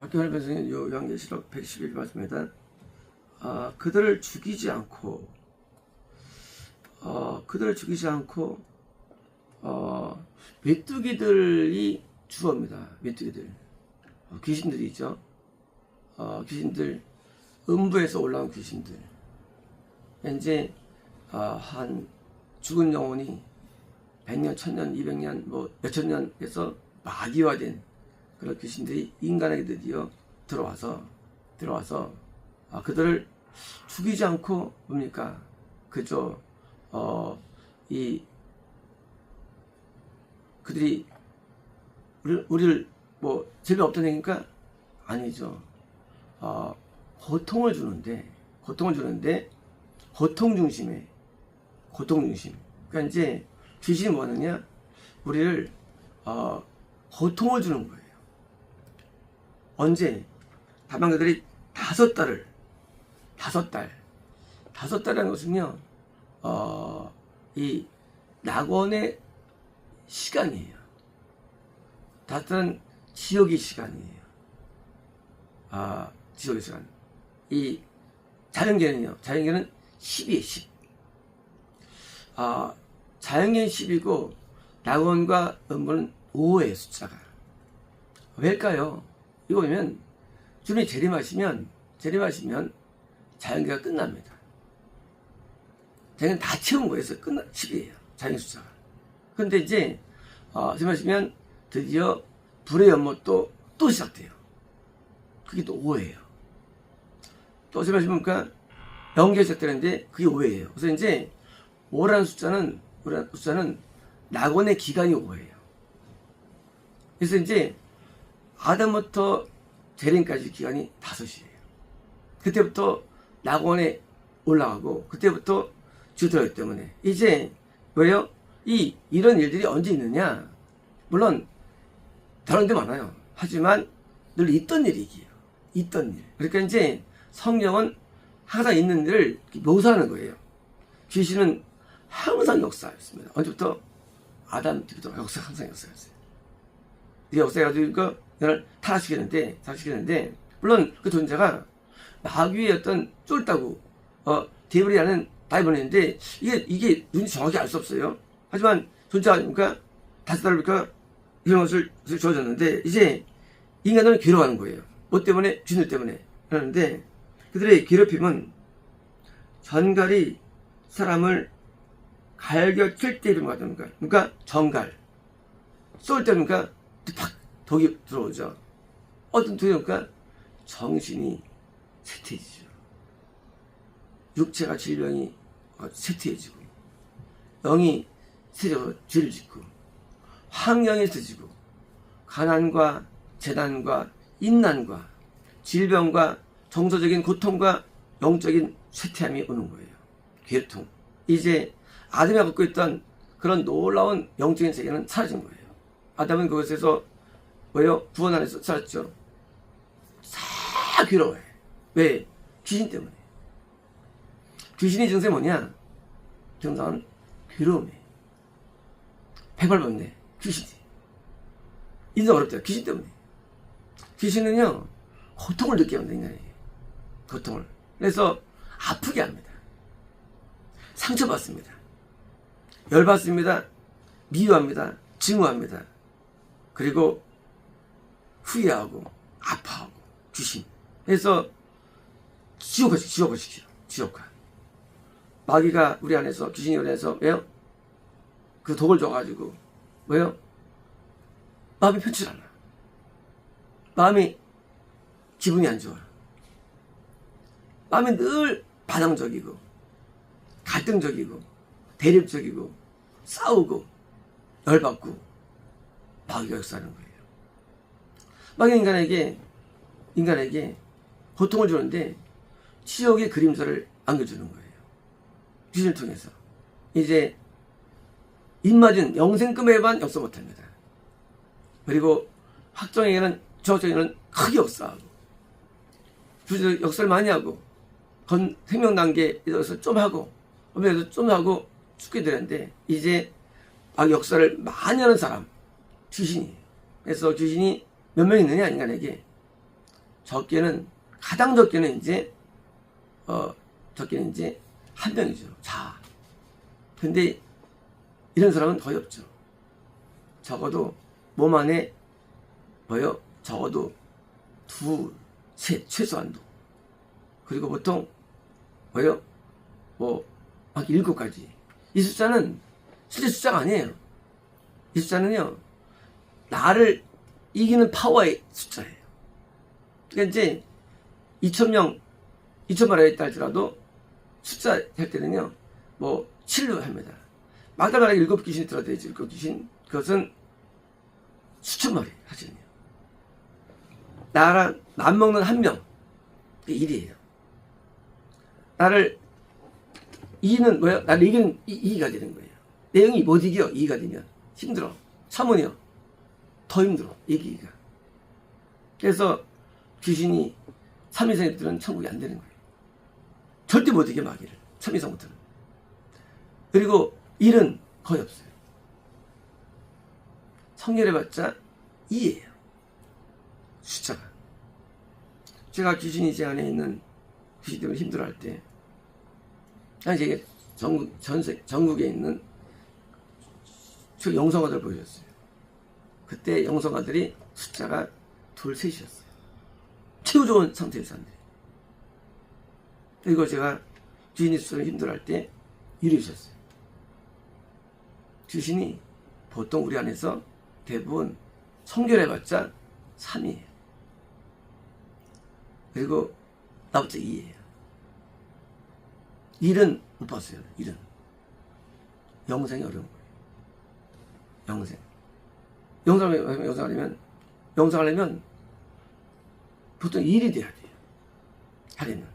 박경환 변호사님 요한계시록 111 말씀입니다. 그들을 죽이지 않고 메뚜기들이 주어입니다. 메뚜기들, 귀신들이 있죠. 귀신들, 음부에서 올라온 귀신들. 이제 한 죽은 영혼이 100년, 1000년, 200년, 뭐 몇천 년에서 마귀화된 그런 귀신들이 인간에게 드디어 들어와서 그들을 죽이지 않고 뭡니까? 그저 그들이 우리를 뭐 재미없던 얘기니까 아니죠. 고통을 주는데 고통 중심. 그러니까 이제 귀신이 뭐 하느냐? 우리를 고통을 주는 거예요. 언제? 다만 그들이 5달이라는 것은요, 이 낙원의 시간이에요. 5달은 지옥의 시간이에요. 지옥의 시간. 이 자연계는요, 자연계는 10이에요, 10. 자연계는 10이고, 낙원과 음부는 5예요, 숫자가. 왜일까요? 이거 보면, 주님이 재림하시면 자연계가 끝납니다. 자연계는 다 채운 거예요. 10이에요. 자연 숫자가. 근데 이제, 재림하시면 드디어 불의 연못도 또 시작돼요. 그게 또 5예요. 또 재림하시면 그러니까 영계가 시작되는데 그게 5예요. 그래서 이제 5라는 숫자는 낙원의 기간이 5예요. 그래서 이제 아담부터 재림까지 기간이 5이에요. 그때부터 낙원에 올라가고 그때부터 주들어가기 때문에 이제 왜요? 이런 일들이 언제 있느냐? 물론 다른 데 많아요. 하지만 늘 있던 일이기요. 있던 일. 그러니까 이제 성경은 항상 있는 일을 묘사하는 거예요. 귀신은 항상 역사였습니다. 언제부터? 아담 때부터 항상 역사였어요. 이 역사해가지고 너를 타락시키는데 물론 그 존재가 마귀의 어떤 쫄다고 데빌이라는 바이블인데 이게 눈이 정확히 알 수 없어요. 하지만 존재가 아닙니까? 5달이니까 이런 것을 주어졌는데 이제 인간은 괴로워하는 거예요. 뭐 때문에? 귀신들 때문에. 그러는데 그들의 괴롭힘은 전갈이 사람을 갈겨칠 때 이런 거 같습니까? 그러니까 전갈. 쏠 때니까 팍 독이 들어오죠. 어떤 독이니까 정신이 쇠퇴해지죠. 육체가 질병이 쇠퇴해지고 영이 세려서 죄를 짓고 환경이 세지고 가난과 재난과 인난과 질병과 정서적인 고통과 영적인 쇠퇴함이 오는 거예요. 괴통. 이제 아담이 갖고 있던 그런 놀라운 영적인 세계는 사라진 거예요. 아담은 그것에서 뭐예요? 구원 안에서 살았죠. 싹 괴로워해. 왜? 귀신 때문에. 귀신의 증상이 뭐냐? 증상은 괴로움이에요. 백발받네. 귀신이. 인생 어렵다. 귀신 때문에. 귀신은요, 고통을 느끼게 합니다, 인간에게. 고통을. 그래서 아프게 합니다. 상처받습니다. 열받습니다. 미워합니다. 증오합니다. 그리고 후회하고 아파하고 귀신. 그래서 지옥화 지옥화. 마귀가 우리 안에서 귀신이 우리 안에서 왜요? 그 독을 줘가지고 왜요? 마음이 편치 않아. 마음이 기분이 안 좋아. 마음이 늘 반항적이고 갈등적이고 대립적이고 싸우고 열받고 마귀가 역사하는 거예요. 마귀가 인간에게 고통을 주는데 지옥의 그림자를 안겨주는 거예요. 귀신을 통해서. 이제 입맞은 영생금에만 역사 못합니다. 그리고 확정에게는 저정에는 크게 역사하고 주제적 역사를 많이 하고 생명 단계에서 좀 하고 엄밀해서 좀 하고 죽게 되는데 이제 막 역사를 많이 하는 사람 귀신이에요. 그래서 귀신이 몇 명 있느냐 인간에게 적게는, 가장 적게는 이제, 적게는 이제 한 명이죠. 자. 근데 이런 사람은 거의 없죠. 적어도 몸 안에 뭐요? 적어도 둘, 셋, 최소한도. 그리고 보통 뭐요? 막 7가지. 이 숫자는 실제 숫자가 아니에요. 이 숫자는요, 나를 이기는 파워의 숫자예요. 그러니까 이제 2,000명, 2,000마리가 있다 할지라도 숫자 할 때는요, 7로 합니다. 마다마다 7귀신이 들어야 지 7귀신. 그것은 수천 마리 하시네요. 나랑 맞먹는 한 명, 그게 1이에요. 나를 이기는 뭐야? 나를 이기는 2가 되는 거예요. 내용이 못 이겨 2가 되면 힘들어. 차문이요. 더 힘들어. 이기기가. 그래서 귀신이 3 이상의 들은 천국이 안 되는 거예요. 절대 못 이겨 마귀를. 3 이상부터는. 그리고 1은 거의 없어요. 성렬해봤자 2예요. 숫자가. 제가 귀신이 제 안에 있는 귀신 때문에 힘들어할 때, 제게 전국에 있는 영성아들 보여줬어요. 그때 영성아들이 숫자가 2, 3이었어요. 최고 좋은 상태의 사람들이. 그리고 제가 귀신이 숫자로 힘들어할 때 이루셨어요. 귀신이 보통 우리 안에서 대부분 성결해봤자 3이에요. 그리고 나부터 2예요. 1은 못 봤어요. 1은. 영생이 어려운 거예요. 영생. 영생하려면 보통 1이 돼야 돼요. 하려면.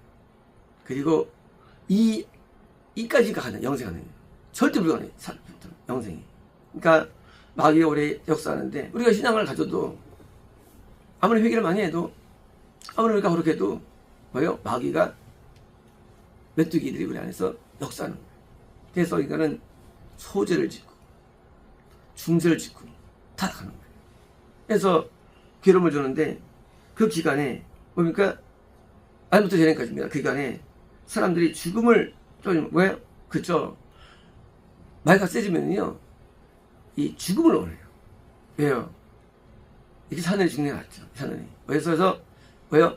그리고 2까지가 가능, 영생하는 거예요. 절대 불가능해요. 영생이. 그러니까 마귀가 오래 역사하는데, 우리가 신앙을 가져도 아무리 회개를 많이 해도, 아무리 우리가 그렇게 해도 마귀가 메뚜기들이 우리 안에서 역사하는 거예요. 그래서 이거는 소죄를 짓고 중죄를 짓고 타락하는 거예요. 그래서 괴로움을 주는데, 그 기간에 뭡니까? 알부터 재난까지입니다. 그 기간에 사람들이 죽음을 왜? 그죠? 마귀가 세지면요, 이 죽음을 원해요. 왜요? 이렇게 사느니 죽는 게 낫죠. 사느니. 그래서 왜요?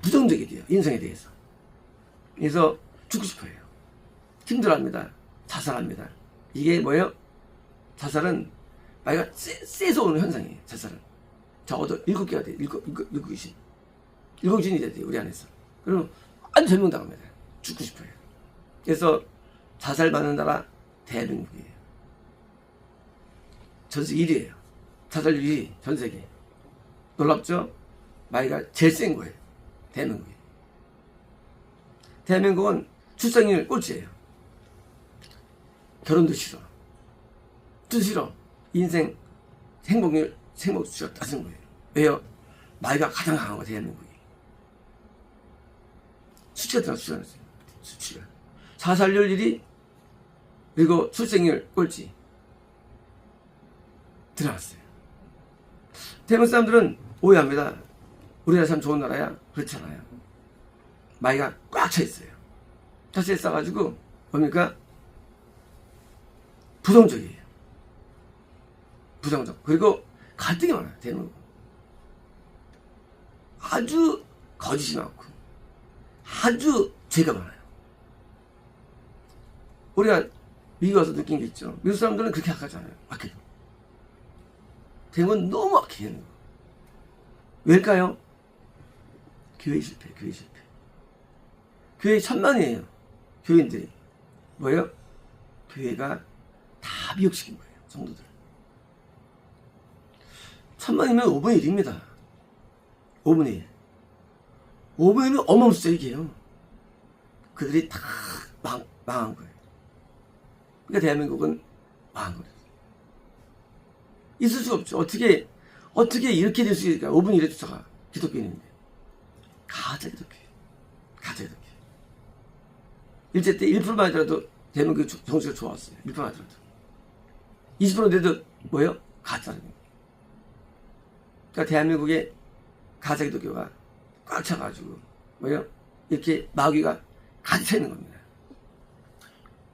부정적이 돼요. 인생에 대해서. 그래서 죽고 싶어요. 힘들어합니다. 자살합니다. 이게 뭐예요? 자살은 마귀가 세서 오는 현상이에요. 자살은. 적어도 7개가 돼요. 7귀신. 7귀신이 돼야 돼요. 우리 안에서. 그러면 완전 절명당합니다. 죽고 싶어요. 그래서 자살 받는 나라 대한민국이에요. 전세계 1위에요. 자살률 1위. 전세계. 놀랍죠? 마귀가 제일 센 거예요. 대한민국이. 대한민국은 출산율 꼴찌예요. 결혼도 싫어. 또 싫어. 인생 행복수치가 낮은 거예요. 왜요? 마귀가 가장 강한 거예요. 대한민국이. 수치가 들어갔어요. 수치가. 자살률 1위, 그리고 출생률 꼴찌. 들어갔어요. 대한민국 사람들은 오해합니다. 우리나라 참 좋은 나라야? 그렇잖아요. 마귀가 꽉 차 있어요. 차 있어가지고 뭡니까? 부정적이에요. 부정적. 그리고 갈등이 많아요. 대한민국. 아주 거짓이 많고 아주 죄가 많아요. 우리가 미국 와서 느낀 게 있죠. 미국 사람들은 그렇게 악하잖아요. 악해요. 대한민국은 너무 악해요. 왜일까요? 교회 실패, 교회 실패. 교회 천만이에요. 교인들이. 뭐예요? 교회가 다 미혹시킨 거예요. 성도들. 1000만이면 5분의 1입니다. 5분의 1. 5분의 1은 어마어마한 숫자 얘기예요. 그들이 다 망한 거예요. 그러니까 대한민국은 망한 거예요. 있을 수가 없죠. 어떻게 이렇게 될 수 있을까? 5분의 1의 숫자가 기독교인인데. 가짜 기독교인. 가짜 기독교인. 일제 때 1%만 하더라도 대한민국 정치가 좋았어요. 1%만 하더라도. 20% 돼도 뭐예요? 가짜입니다. 그러니까 대한민국의 가짜 기독교가 꽉 차가지고 뭐요? 이렇게 마귀가 가득 차 있는 겁니다.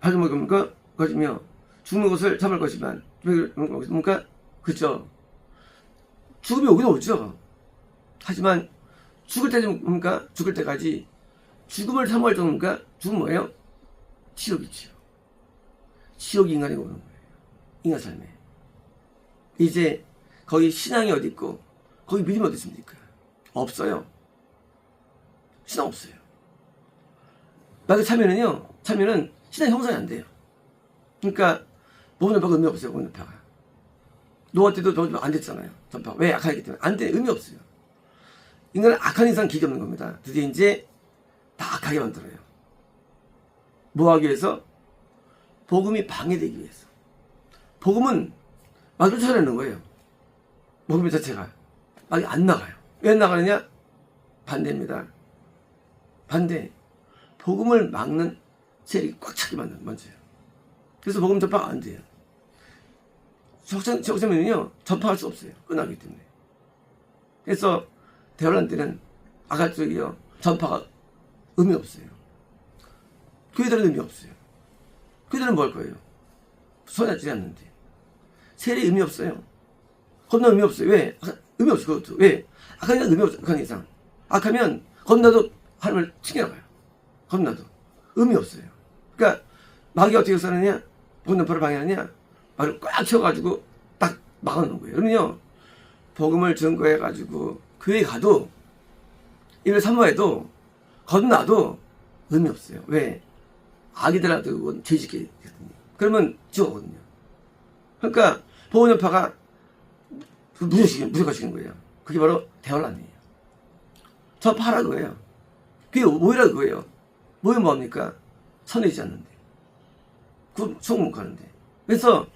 밝은 뭡니까? 것이며 죽는 것을 참을 것이만 뭡니까? 그죠? 죽음이 오긴 오죠. 하지만 죽을 때는 뭡니까? 죽을 때까지 죽음을 참을 정도입니까? 죽음 뭐예요? 지옥이죠. 지옥이 인간에게 오는 거예요. 인간 삶에. 이제 거기 신앙이 어디 있고 거기 믿음이 어디 있습니까? 없어요. 신앙 없어요. 마귀 참여는 신앙 형성이 안 돼요. 그러니까 보험 전파가 의미 없어요. 보험 전파가. 노아 때도 안 됐잖아요. 전파가. 왜? 악하기 때문에. 안 돼. 의미 없어요. 인간은 악한 이상 길이 없는 겁니다. 드디어 이제 다 악하게 만들어요. 뭐 하기 위해서? 복음이 방해되기 위해서. 복음은 마귀를 쫓아내는 거예요. 복음 자체가. 마귀 안 나가요. 왜 안 나가느냐? 반대입니다. 반대. 복음을 막는 세력이 꽉 차게 만드는 먼저요. 그래서 복음 전파가 안 돼요. 적자면은요 전파할 수 없어요. 끝나기 때문에. 그래서 대열란 때는 아가쪽이요 전파가 의미 없어요. 교회들은 의미 없어요. 교회들은 뭐 할 거예요? 손해지지 않는데. 세례 의미 없어요. 겁나 의미 없어요. 왜? 의미 없어요. 그것도. 왜? 악하니까 의미 없어요. 악한 이상. 악하면 겁나도 하나님을 튕겨나가요. 겁나도. 의미 없어요. 그러니까 마귀가 어떻게 사느냐? 복음전파를 방해하느냐? 마귀를 꽉 채워가지고 딱 막아놓는 거예요. 그러면요 복음을 증거해가지고 교회에 가도 이걸 사모해도 겁나도 의미 없어요. 왜? 아기들한테 그건 죄짓게 되거든요. 그러면 지옥거든요. 그러니까 복음전파가 무력화시키는 거예요. 그게 바로 대환란이에요. 전파하라 그거예요. 그게 모이라 그거예요. 모이면 뭐합니까? 선해지지 않는데. 그 소문 가는데. 그래서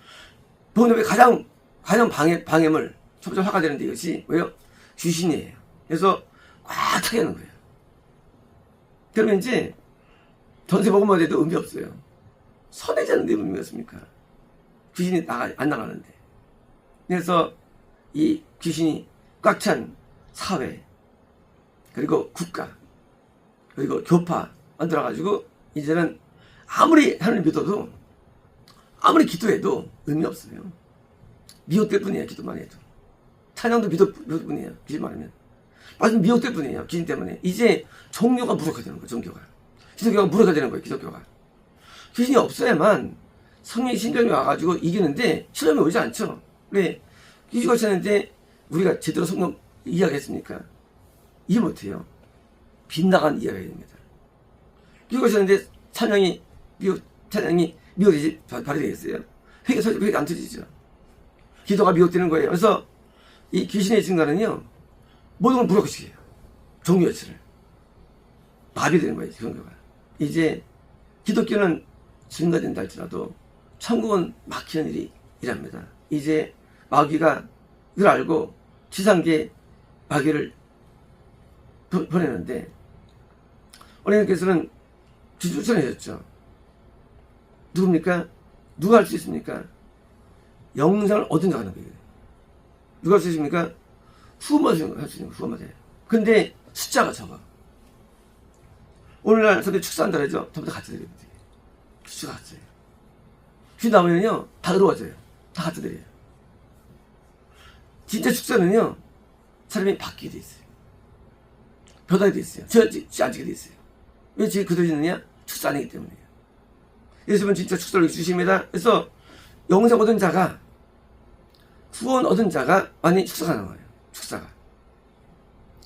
복음전파의 가장 방해물 첫 번째 화가 되는데 이것이 왜요? 귀신이에요. 그래서 꽉 차게 하는 거예요. 그러면 이제 전세 복음만 해도 의미 없어요. 선해지 않는데 의미가 있습니까? 귀신이 안 나가는데. 그래서 이 귀신이 꽉 찬 사회, 그리고 국가, 그리고 교파 만들어가지고 이제는 아무리 하나님 믿어도 아무리 기도해도 의미 없어요. 미혹될 뿐이에요. 기도만 해도. 찬양도 미혹될 뿐이에요. 귀신만 하면. 맞으면 미혹될 뿐이에요. 귀신 때문에. 이제 종교가 무력화되는 거예요. 종교가. 기독교가 무력화되는 거예요. 기독교가. 귀신이 없어야만 성령의 신경이 와가지고 이기는데 실험이 오지 않죠. 왜? 귀신이 없었는데 우리가 제대로 성령 이해하겠습니까? 이해 못해요. 빗나간 이해가 됩니다. 귀신이 없었는데 찬양이 미혹되지 발휘되겠어요? 회개가 안 터지죠. 기도가 미혹되는 거예요. 그래서 이 귀신의 증가는요 모든 걸 무력화시켜요. 종교 자체를 마비되는 거예요. 종교가. 이제 기독교는 증가된다 할지라도 천국은 막히는 일이 일합니다. 이제 마귀가 이걸 알고 지상계에 마귀를 보내는데 어린이께서는 추천하셨죠. 누굽니까? 누가 할 수 있습니까? 영생을 얻은 자가 하는 거예요. 누가 할 수 있습니까? 후원만 할 수 있는 후원만 해요. 근데 숫자가 적어. 오늘날 사람들이 축사한다 그러죠? 전부 다 갖다 드려요. 숫자가 갖다요. 귀 나오면요 다 어려워져요. 다 갖다 드려요. 진짜 축사는요 사람이 바뀌게 돼 있어요. 변하게 돼 있어요. 앉게 돼 있어요. 왜 지금 그대로 있느냐? 축사 아니기 때문이에요. 예수님은 진짜 축사를 주십니다. 그래서 영생 얻은 자가 후원 얻은 자가 많이 축사가 나와요. 축사가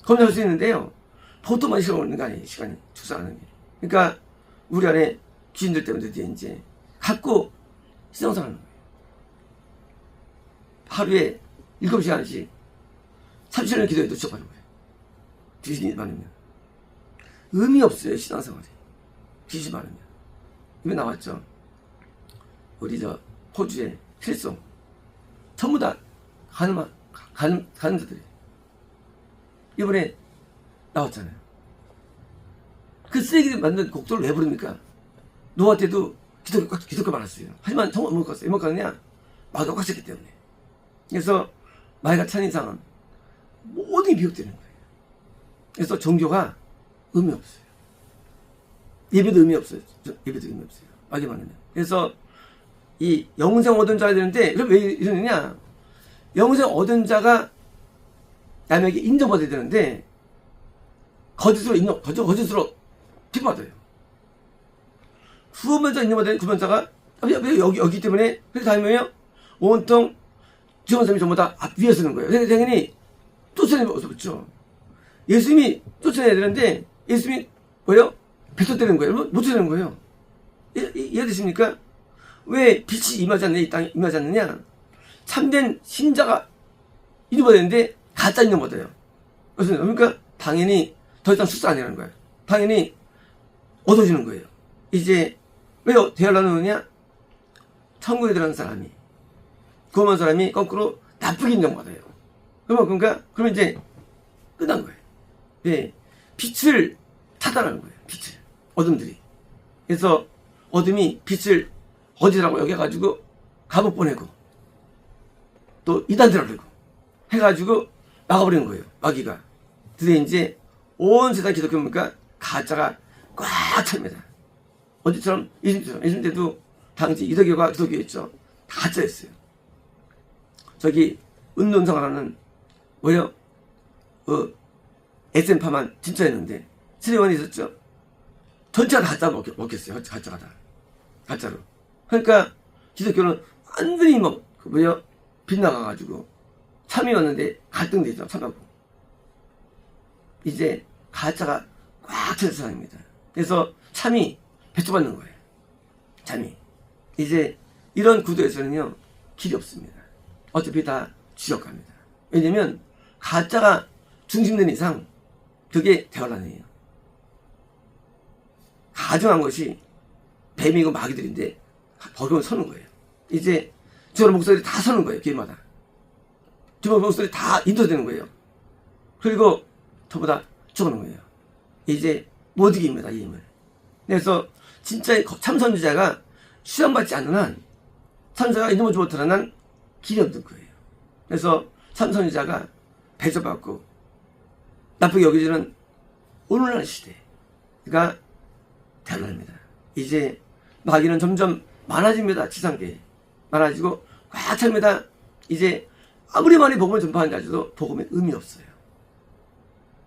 검증할 수 있는데요 보통 많이 시간 걸리는 거 아니에요. 시간이 축사하는 게. 그러니까 우리 안에 귀신들 때문에 드디어 이제 갖고 신앙생활하는 거예요. 하루에 7시간씩 30시간 기도해도 지옥가는 거예요. 귀신이 많으면 의미 없어요. 신앙생활이 귀신 많으면. 이미 나왔죠. 우리 호주의 필송 전부 다 가늠자들이에요. 이번에 나왔잖아요. 그 쓰레기 만든 곡들을 왜 부릅니까? 노아 때도 기독교 많았어요. 하지만 정말 못 갔어요. 왜 못 갔느냐? 마귀가 꽉 찼기 때문에. 그래서 마귀가 찬 이상은 모든 게 미혹되는 거예요. 그래서 종교가 의미 없어요. 예배도 의미 없어요. 예배도 의미 없어요. 마귀 말하면. 그래서 이 영생 얻은 자가 되는데, 그럼 왜 이러느냐? 영생 얻은 자가 남에게 인정받아야 되는데, 거짓으로 핍받아요. 후원자 인정받아야 구원자가 왜 여기 때문에, 그래서 다음에요, 온통 지원사님이 전부 다 위에 서는 거예요. 당연히 쫓아내는 수 없죠. 예수님이 쫓아내야 되는데, 예수님이 뭐예요? 뱉어대는 거예요. 못 쫓아내는 거예요. 이해되십니까? 왜 빛이 임하지 않느냐, 이 땅에 임하지 않느냐? 참된 신자가 인정받아야 되는데, 가짜 인정받아요. 그러니까, 당연히 더 이상 출사 아니라는 거예요. 당연히 얻어지는 거예요. 이제, 왜 대화를 나누느냐? 천국에 들어가는 사람이, 구원한 사람이 거꾸로 나쁘게 인정받아요. 그러면 이제 끝난 거예요. 예. 빛을 차단하는 거예요. 빛을. 어둠들이. 그래서 어둠이 빛을 어디라고 여겨가지고 감옥 보내고 또 이단들을 하고 해가지고 막아버리는 거예요. 마귀가. 그래서 이제 온 세상 기독교니까 가짜가 꽉 찹니다. 언제처럼 예수님 때도 당시 이더교가 기독교였죠. 다 가짜였어요. 저기 은론성하라는 뭐예요? SM파만 진짜였는데 시리원이 있었죠. 전체가 다 가짜 먹겠어요. 가짜가 다. 가짜로. 그러니까 기독교는 완전히 빗나가가지고 참이 왔는데 갈등되죠. 참하고. 이제 가짜가 꽉 찬 세상입니다. 그래서 참이 배척받는 거예요. 참이. 이제 이런 구도에서는요, 길이 없습니다. 어차피 다 지옥 갑니다. 왜냐면 가짜가 중심된 이상 그게 대화란이에요. 가정한 것이 뱀이고 마귀들인데 거기에 서는 거예요. 이제 저런 목소리 다 서는 거예요. 길마다. 저런 목소리 다 인도되는 거예요. 그리고 저보다 죽어는 거예요. 이제 못 이깁니다. 이 힘을. 그래서 진짜 참선주자가 수양받지 않는 한, 참선자가 인정을 주고 드러난 한 길이 없는 거예요. 그래서 참선주자가 배제받고 나쁘게 여겨지는 오늘날 시대가 대단합니다. 이제 마귀는 점점 많아집니다. 지상계에. 많아지고 꽉 찹니다. 이제 아무리 많이 복음을 전파한다 해도 복음에 의미 없어요.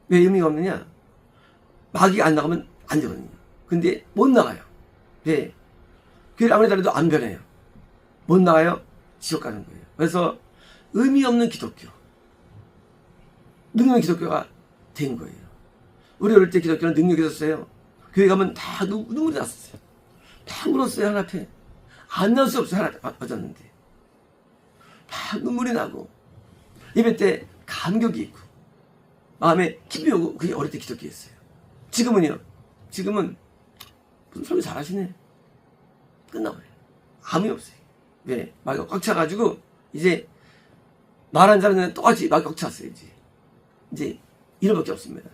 왜 의미가 없느냐? 마귀가 안 나가면 안 되거든요. 근데 못 나가요. 네. 교회를 아무리 다녀도 안 변해요. 못 나가요? 지옥 가는 거예요. 그래서 의미 없는 기독교, 능력 기독교가 된 거예요. 우리 어릴 때 기독교는 능력이 있었어요. 교회 가면 다 눈물이 났었어요. 다 울었어요. 하나 앞에. 안 나올 수 없어요. 하나 맞았는데. 다 눈물이 나고 예배 때 감격이 있고 마음에 기쁨이 오고, 그게 어릴 때 기독교였어요. 지금은요? 지금은 무슨 설교 잘하시네. 끝나버려요. 아무 일 없어요. 왜? 마귀가 꽉 차가지고 이제 말한 사람들은 똑같이 마귀가 꽉 찼어요. 이제 이런밖에 없습니다.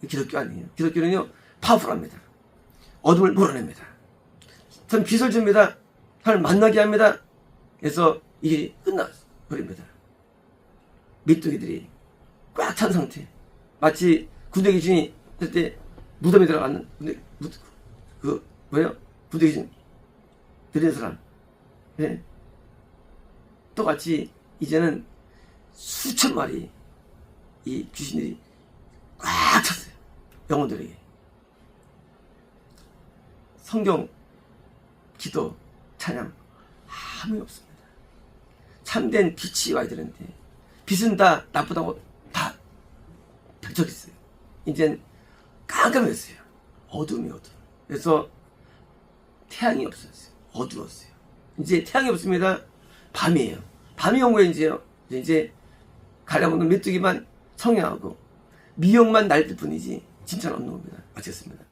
기독교 아니에요. 기독교는요, 파워풀합니다. 어둠을 몰아냅니다. 전 빛을 줍니다. 하나님 만나게 합니다. 그래서 이게 끝나버립니다. 밑둥이들이 꽉 찬 상태. 마치 군대 귀신이 그때 무덤에 들어가는 군대 귀신 들린 사람. 네. 똑같이 이제는 수천 마리 이 귀신들이 꽉 찼어요. 영혼들에게. 성경, 기도, 찬양 아무 일 없습니다. 참된 빛이 와야 되는데 빛은 다 나쁘다고 다 펼쳐졌어요. 이젠 깜깜했어요. 어둠이 어둠. 그래서 태양이 없었어요. 어두웠어요. 이제 태양이 없습니다. 밤이에요. 밤이 온 거예요. 이제 가려보는 메뚜기만 성형하고 미역만 날릴 뿐이지 진짜는 없는 겁니다. 마치겠습니다.